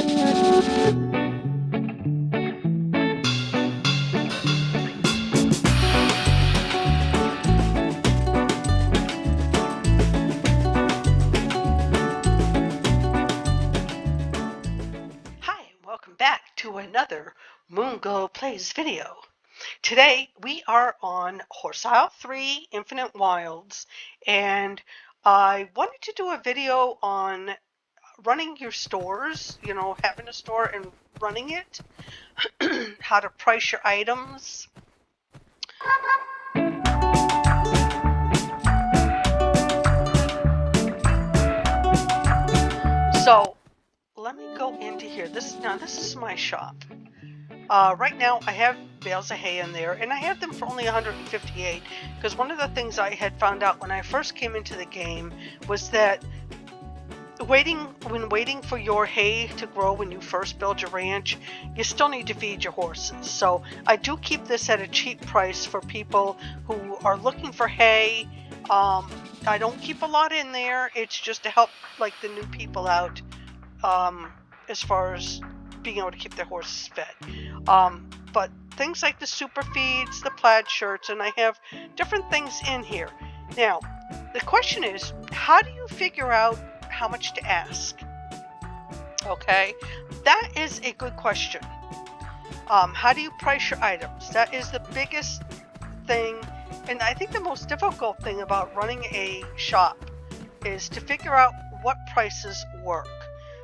Hi, welcome back to another Moongo Plays video. Today we are on Horse Isle 3 Infinite Wilds, and I wanted to do a video on running your stores, having a store and running it, how to price your items. So let me go into here. This is my shop. Right now I have bales of hay in there, and I have them for only 158 because one of the things I had found out when I first came into the game was that when waiting for your hay to grow when you first build your ranch, you still need to feed your horses. So I do keep this at a cheap price for people who are looking for hay. I don't keep a lot in there. It's just to help like the new people out as far as being able to keep their horses fed. But things like the super feeds, the plaid shirts, and I have different things in here. Now, the question is, how do you figure out how much to ask? Okay, that is a good question. How do you price your items? That is the biggest thing, and I think the most difficult thing about running a shop is to figure out what prices work.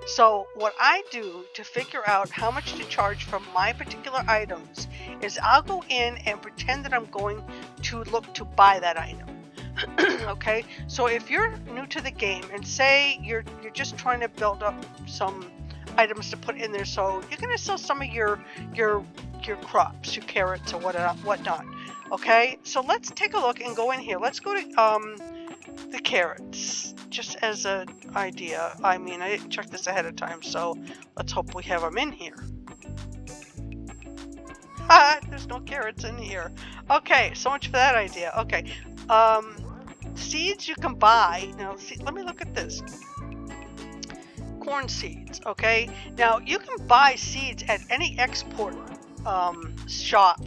So what I do to figure out how much to charge for my particular items is I'll go in and pretend that I'm going to look to buy that item. Okay, so if you're new to the game and say you're just trying to build up some items to put in there, so you're going to sell some of your crops, your carrots or whatnot. Okay, so let's take a look and go in here. Let's go to the carrots, just as an idea. I mean, I didn't check this ahead of time, so let's hope we have them in here. There's no carrots in here. Okay, so much for that idea. Okay, seeds you can buy. Now, see, let me look at this. Corn seeds, okay? Now, you can buy seeds at any export shop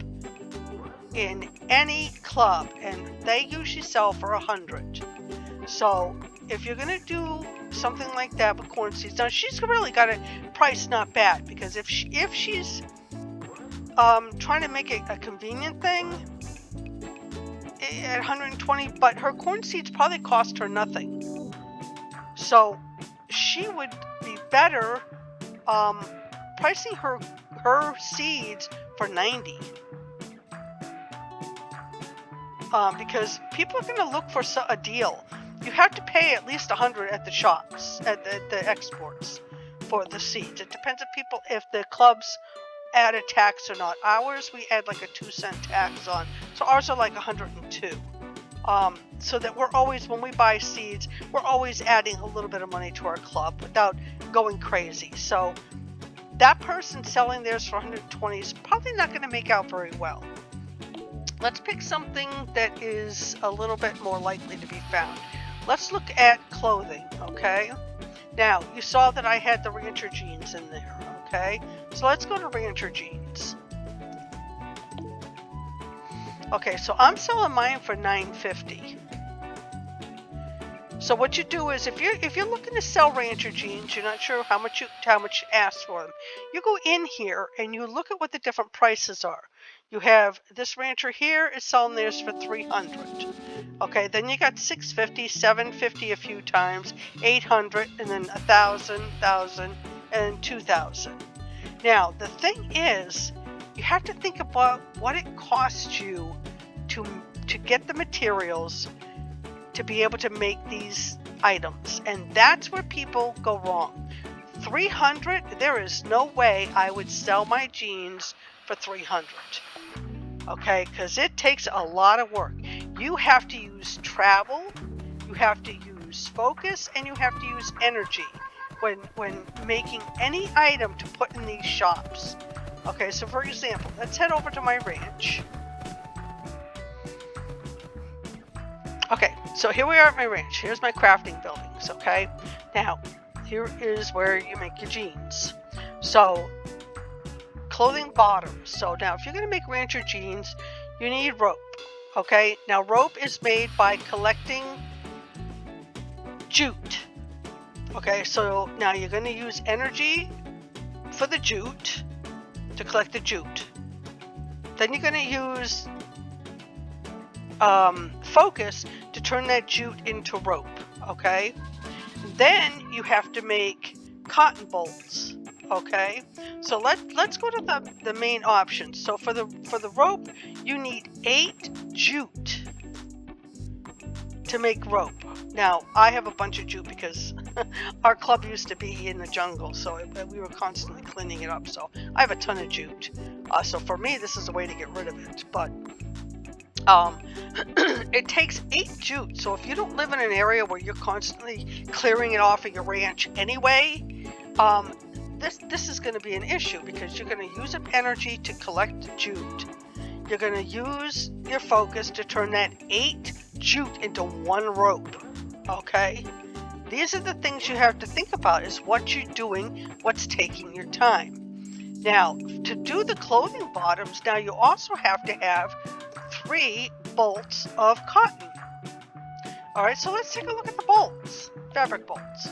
in any club, and they usually sell for 100. So if you're gonna do something like that with corn seeds, now she's really got a price not bad, because if she's trying to make it a convenient thing at 120, but her corn seeds probably cost her nothing, so she would be better pricing her seeds for 90. Because people are going to look for a deal. You have to pay at least 100 at the shops, at the exports for the seeds. It depends if the clubs add a tax or not. Ours, we add like a 2-cent tax on. So ours are like 102. So that we're always, when we buy seeds, we're always adding a little bit of money to our club without going crazy. So that person selling theirs for 120 is probably not going to make out very well. Let's pick something that is a little bit more likely to be found. Let's look at clothing, okay? Now, you saw that I had the Rancher jeans in there, okay? So let's go to Rancher jeans. Okay, so I'm selling mine for $9.50. So what you do is, if you're looking to sell Rancher jeans, you're not sure how much you ask for them, you go in here and you look at what the different prices are. You have this rancher here is selling theirs for $300. Okay, then you got $650, $750 a few times, $800, and then $1,000, and $2,000. Now the thing is, you have to think about what it costs you to get the materials to be able to make these items, and that's where people go wrong. $300, there is no way I would sell my jeans for $300. Okay, because it takes a lot of work. You have to use travel, you have to use focus, and you have to use energy when making any item to put in these shops. Okay, so for example, let's head over to my ranch. Okay, so here we are at my ranch. Here's my crafting buildings, okay? Now, here is where you make your jeans. So clothing bottoms. So now if you're going to make rancher jeans, you need rope. Okay, now rope is made by collecting jute. Okay, so now you're going to use energy for the jute to collect the jute. Then you're going to use focus to turn that jute into rope. Okay, then you have to make cotton bolts. Okay, so let's go to the main options. So for the rope, you need 8 jute to make rope. Now I have a bunch of jute because our club used to be in the jungle, so we were constantly cleaning it up. So I have a ton of jute. So for me, this is a way to get rid of it. But it takes 8 jute. So if you don't live in an area where you're constantly clearing it off of your ranch anyway, this is going to be an issue because you're going to use up energy to collect jute. You're going to use your focus to turn that 8 jute into 1 rope. Okay? These are the things you have to think about, is what you're doing, what's taking your time. Now, to do the clothing bottoms, now you also have to have 3 bolts of cotton. Alright, so let's take a look at the bolts. Fabric bolts.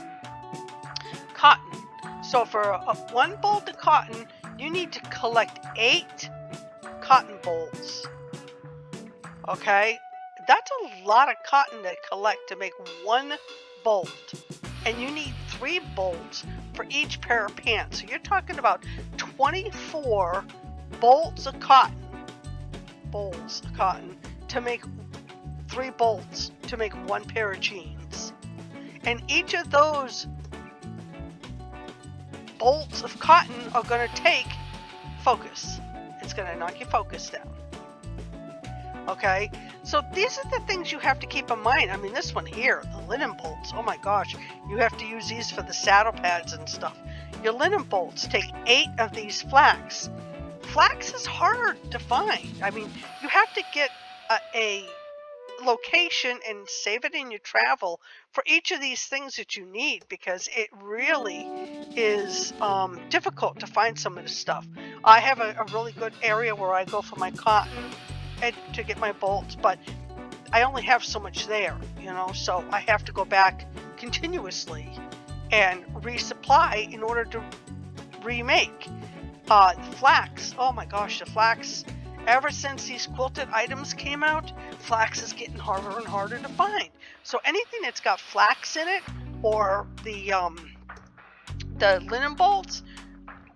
Cotton. So for 1 bolt of cotton, you need to collect 8 cotton bolts. Okay? That's a lot of cotton to collect to make 1 bolt. And you need 3 bolts for each pair of pants. So you're talking about 24 bolts of cotton. Bolts of cotton to make 3 bolts to make 1 pair of jeans. And each of those bolts of cotton are going to take focus. It's going to knock your focus down. Okay, so these are the things you have to keep in mind. I mean, this one here, the linen bolts, oh my gosh, you have to use these for the saddle pads and stuff. Your linen bolts take 8 of these flax. Flax is hard to find. I mean, you have to get a location and save it in your travel for each of these things that you need, because it really is difficult to find some of this stuff. I have a really good area where I go for my cotton and to get my bolts, but I only have so much there, you know, so I have to go back continuously and resupply in order to remake. Flax, oh my gosh, the flax, ever since these quilted items came out, flax is getting harder and harder to find. So anything that's got flax in it, or the linen bolts,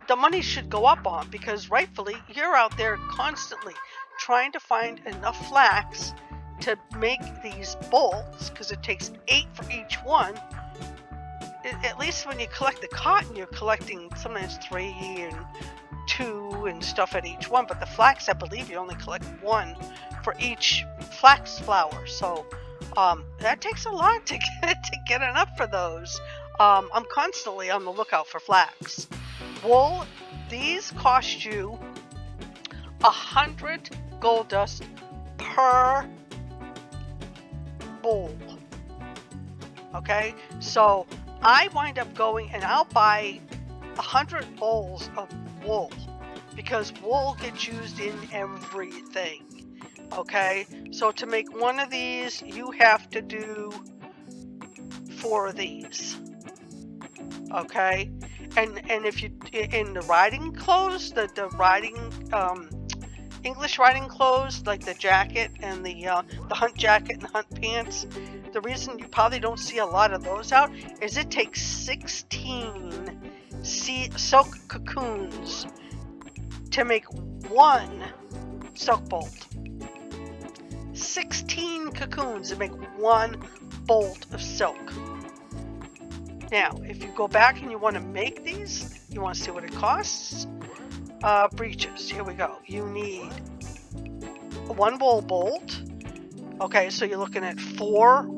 the money should go up on, because rightfully you're out there constantly trying to find enough flax to make these bolts, because it takes 8 for each one. At least when you collect the cotton, you're collecting sometimes 3 and 2 and stuff at each one, but the flax, I believe you only collect 1 for each flax flower. So that takes a lot to get enough for those. I'm constantly on the lookout for flax. Wool, these cost you 100 gold dust per bowl. Okay, so I wind up going and I'll buy 100 bowls of wool, because wool gets used in everything. Okay, so to make one of these, you have to do 4 of these. Okay, and if you in the riding clothes, the riding English riding clothes, like the jacket and the hunt jacket and the hunt pants, the reason you probably don't see a lot of those out is it takes 16 silk cocoons to make 1 silk bolt. 16 cocoons to make 1 bolt of silk. Now, if you go back and you want to make these, you want to see what it costs. Breeches, here we go. You need 1 wool bolt. Okay, so you're looking at 4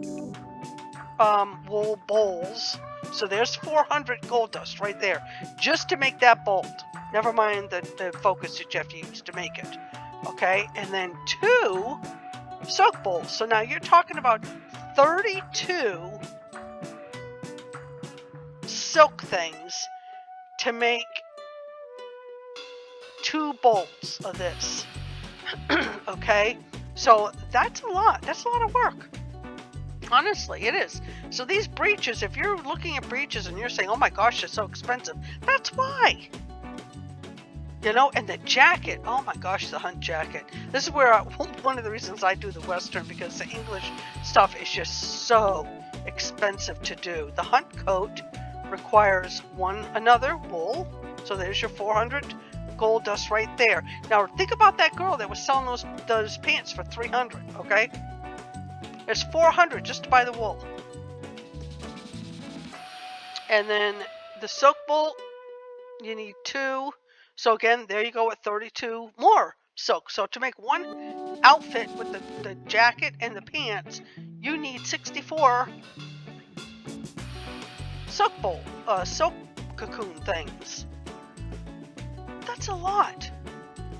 wool bowls. So there's 400 gold dust right there, just to make that bolt. Never mind the focus that you have to use to make it. Okay, and then 2 silk bowls. So now you're talking about 32 silk things to make 2 bolts of this. Okay, so that's a lot. That's a lot of work. Honestly, it is. So these breeches, if you're looking at breeches and you're saying, oh my gosh, they're so expensive, that's why. You know, and the jacket, oh my gosh, the hunt jacket. This is where one of the reasons I do the Western, because the English stuff is just so expensive to do. The hunt coat requires another wool. So there's your 400 gold dust right there. Now think about that girl that was selling those pants for 300, okay? There's 400 just to buy the wool. And then the silk wool, you need 2. So again, there you go with 32 more silk. So to make one outfit with the jacket and the pants, you need 64 silk cocoon things. That's a lot.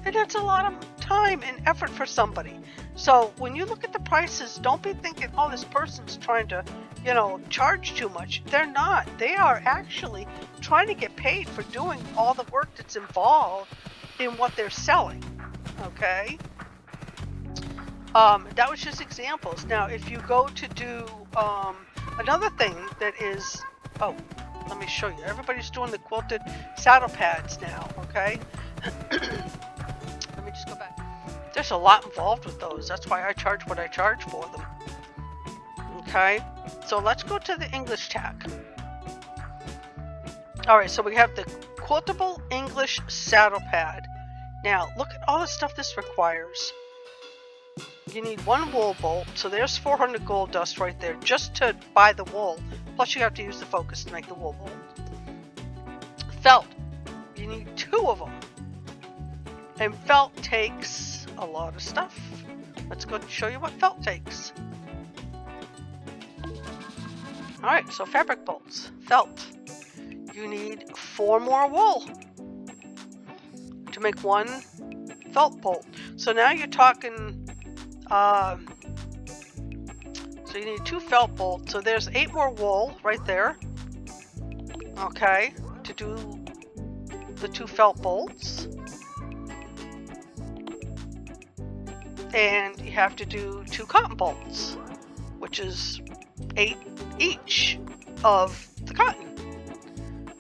And that's a lot of time and effort for somebody. So when you look at the prices, don't be thinking, oh, this person's trying to, you know, charge too much. They're not. They are actually trying to get paid for doing all the work that's involved in what they're selling. Okay? That was just examples. Now, if you go to do another thing that is, oh, let me show you. Everybody's doing the quilted saddle pads now, okay? Let me just go back. There's a lot involved with those. That's why I charge what I charge for them. Okay, so let's go to the English tack. Alright, so we have the quiltable English saddle pad. Now, look at all the stuff this requires. You need 1 wool bolt, so there's 400 gold dust right there just to buy the wool. Plus you have to use the focus to make the wool bolt. Felt. You need 2 of them. And felt takes a lot of stuff. Let's go show you what felt takes. Alright, so fabric bolts. Felt. You need 4 more wool to make 1 felt bolt. So now you're talking, so you need 2 felt bolts. So there's 8 more wool right there. Okay, to do the 2 felt bolts. And you have to do 2 cotton bolts, which is 8 each of the cotton.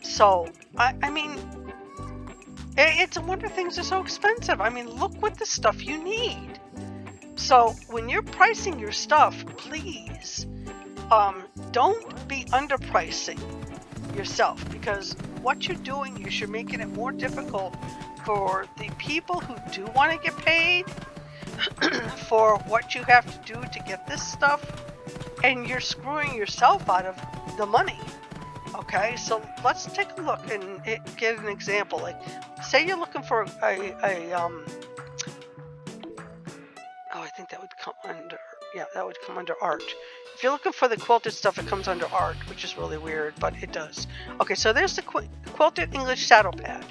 So, I mean, it's a wonder things are so expensive. I mean, look what the stuff you need. So, when you're pricing your stuff, please, don't be underpricing yourself, because what you're doing is you're making it more difficult for the people who do want to get paid for what you have to do to get this stuff, and you're screwing yourself out of the money. Okay, so let's take a look and get an example. Like, say you're looking for oh, I think that would come under, yeah, that would come under art. If you're looking for the quilted stuff, it comes under art, which is really weird, but it does. Okay, so there's the quilted English saddle pad.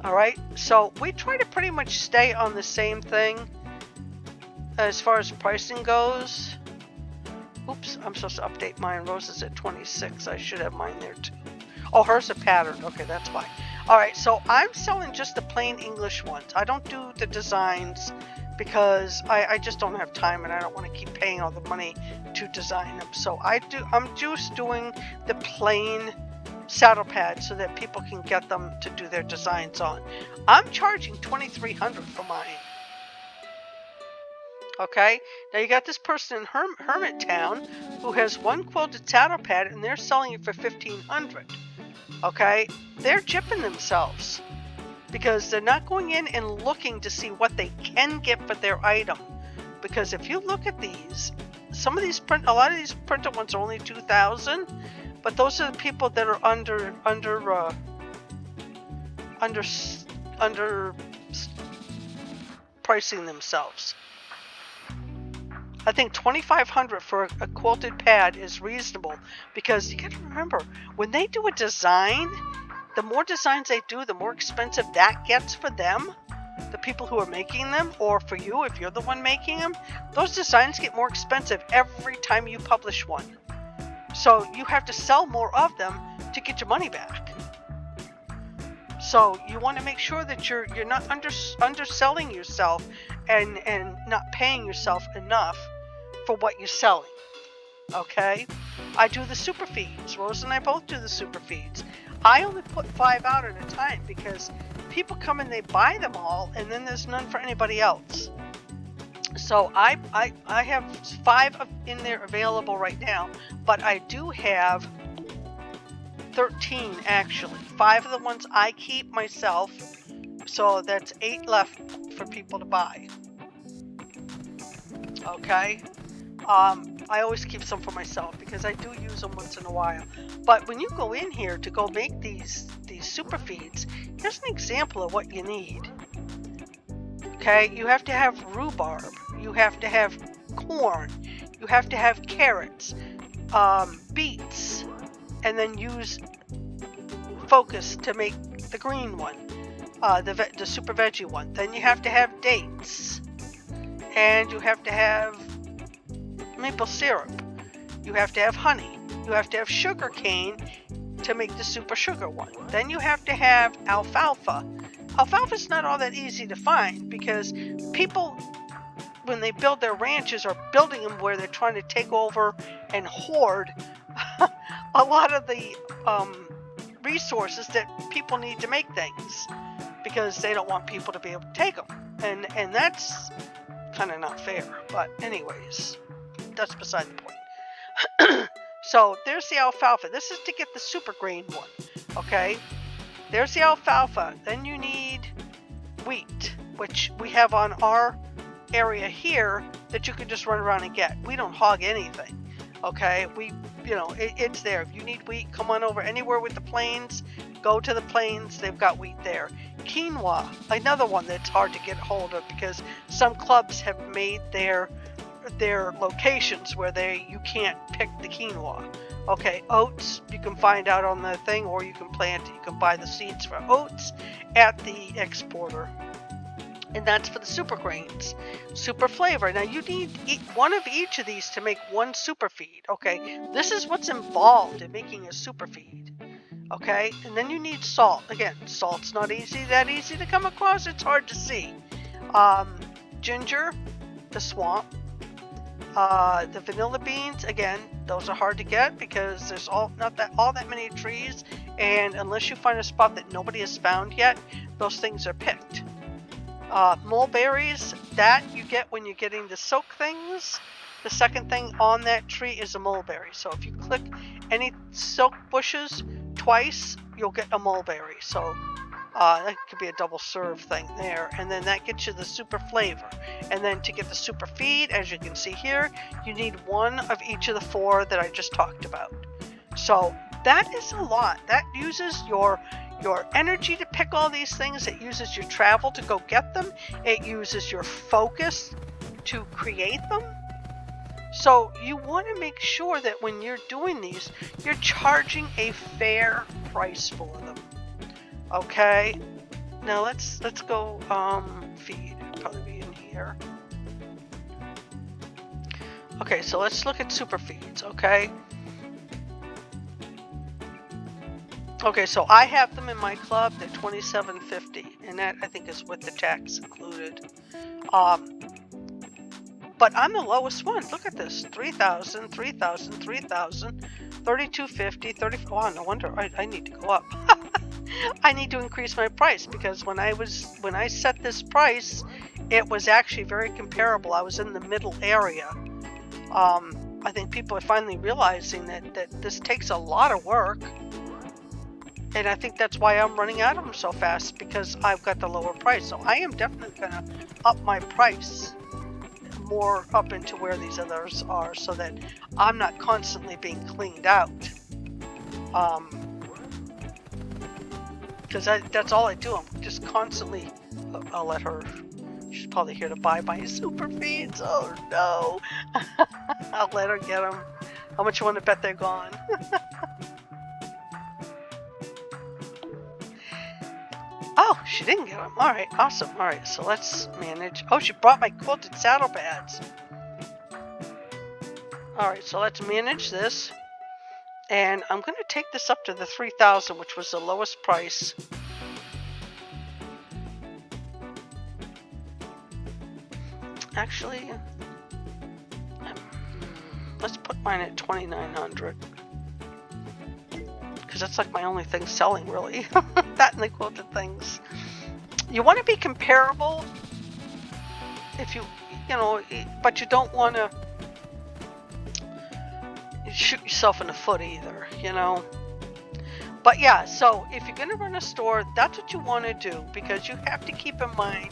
Alright, so we try to pretty much stay on the same thing as far as pricing goes. Oops, I'm supposed to update mine. Rose is at 26. I should have mine there too. Oh, hers are patterned. Okay, that's why. Alright, so I'm selling just the plain English ones. I don't do the designs because I just don't have time, and I don't want to keep paying all the money to design them. So I'm just doing the plain saddle pads so that people can get them to do their designs on. I'm charging $2,300 for mine. Okay, now you got this person in Hermit Town who has 1 quilted saddle pad, and they're selling it for $1,500. Okay, they're gypping themselves because they're not going in and looking to see what they can get for their item. Because if you look at these, a lot of these printed ones are only $2,000, but those are the people that are under pricing themselves. I think $2,500 for a quilted pad is reasonable, because you got to remember, when they do a design, the more designs they do, the more expensive that gets for them, the people who are making them, or for you if you're the one making them. Those designs get more expensive every time you publish one. So you have to sell more of them to get your money back. So you want to make sure that you're not underselling yourself and not paying yourself enough for what you're selling. Okay, I do the super feeds. Rose and I both do the super feeds. I only put 5 out at a time because people come and they buy them all, and then there's none for anybody else. So I have 5 in there available right now, but I do have 13 actually. 5 of the ones I keep myself, so that's 8 left for people to buy. Okay. I always keep some for myself because I do use them once in a while. But when you go in here to go make these super feeds, here's an example of what you need. Okay, you have to have rhubarb, you have to have corn, you have to have carrots, beets, and then use focus to make the green one, the super veggie one. Then you have to have dates, and you have to have maple syrup, you have to have honey, you have to have sugar cane to make the super sugar one. Then you have to have alfalfa. Alfalfa's not all that easy to find because people, when they build their ranches, are building them where they're trying to take over and hoard a lot of the resources that people need to make things because they don't want people to be able to take them. And that's kind of not fair. But anyways, that's beside the point. So there's the alfalfa. This is to get the super grain one. Okay, there's the alfalfa. Then you need wheat, which we have on our area here that you can just run around and get. We don't hog anything. Okay, it's there. If you need wheat, come on over anywhere with the plains. Go to the plains. They've got wheat there. Quinoa, another one that's hard to get hold of because some clubs have made their locations where you can't pick the quinoa. Okay, oats you can find out on the thing, or you can plant it. You can buy the seeds for oats at the exporter, and that's for the super grains. Super flavor. Now you need one of each of these to make one super feed. Okay, this is what's involved in making a super feed. Okay, and then you need salt. Again, salt's not that easy to come across. It's hard to see. Ginger, the swamp. The vanilla beans, again, those are hard to get because there's not that many trees, and unless you find a spot that nobody has found yet, those things are picked. Mulberries, that you get when you're getting the silk things. The second thing on that tree is a mulberry. So if you click any silk bushes twice, you'll get a mulberry. So that could be a double serve thing there, and then that gets you the super flavor. And then to get the super feed, as you can see here, you need one of each of the 4 that I just talked about. So that is a lot. That uses your energy to pick all these things. It uses your travel to go get them. It uses your focus to create them. So you want to make sure that when you're doing these, you're charging a fair price for them. Okay, now let's go feed. It'll probably be in here. Okay, so let's look at super feeds. Okay, so I have them in my club. They're $27.50, and that I think is with the tax included. But I'm the lowest one. Look at this: 3,000, 3,000, 3,000, 32.50, 30. Wow, no wonder I need to go up. I need to increase my price because when I set this price, it was actually very comparable. I was in the middle area. I think people are finally realizing that this takes a lot of work, and I think that's why I'm running out of them so fast, because I've got the lower price. So I am definitely going to up my price more up into where these others are, so that I'm not constantly being cleaned out. Because that's all I do. I'm just constantly. I'll let her. She's probably here to buy my super feeds. Oh no! I'll let her get them. How much you want to bet they're gone? Oh, she didn't get them. All right, awesome. All right, so let's manage. Oh, she brought my quilted saddle pads. All right, so let's manage this. And I'm going to take this up to the 3,000, which was the lowest price. Actually, let's put mine at 2,900 because that's like my only thing selling, really. That and the quilted things. You want to be comparable if you know, but you don't want to shoot yourself in the foot either, you know. But yeah, so if you're going to run a store, that's what you want to do, because you have to keep in mind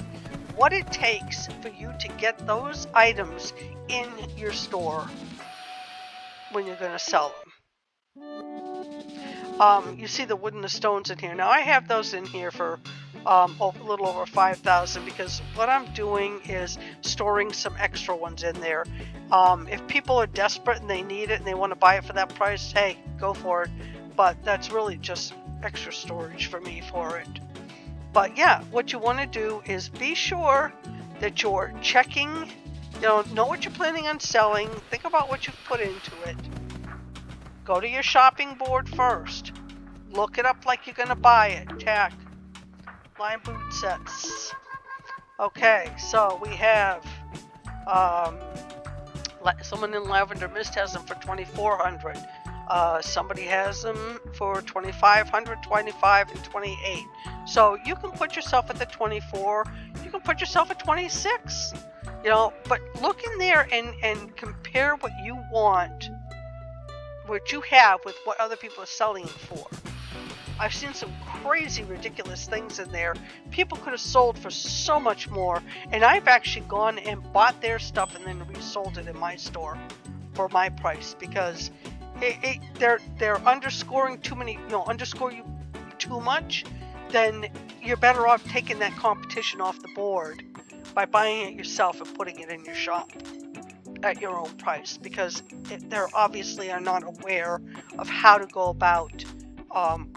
what it takes for you to get those items in your store when you're going to sell them. You see the wood and the stones in here. Now I have those in here for a little over 5,000 because what I'm doing is storing some extra ones in there. If people are desperate and they need it and they want to buy it for that price, hey, go for it. But that's really just extra storage for me for it. But yeah, what you want to do is be sure that you're checking, know what you're planning on selling. Think about what you've put into it. Go to your shopping board first. Look it up like you're going to buy it. Tack. Line boot sets. Okay, so we have someone in Lavender Mist has them for 2,400. Somebody has them for 2,500, 25, and 28. So you can put yourself at the 24. You can put yourself at 26. But look in there and compare what you want, what you have, with what other people are selling it for. I've seen some crazy, ridiculous things in there. People could have sold for so much more, and I've actually gone and bought their stuff and then resold it in my store for my price, because they're underscoring too many, underscore you too much. Then you're better off taking that competition off the board by buying it yourself and putting it in your shop at your own price, because they obviously are not aware of how to go about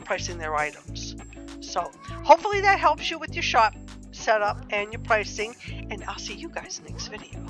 pricing their items. So hopefully that helps you with your shop setup and your pricing, and I'll see you guys next video.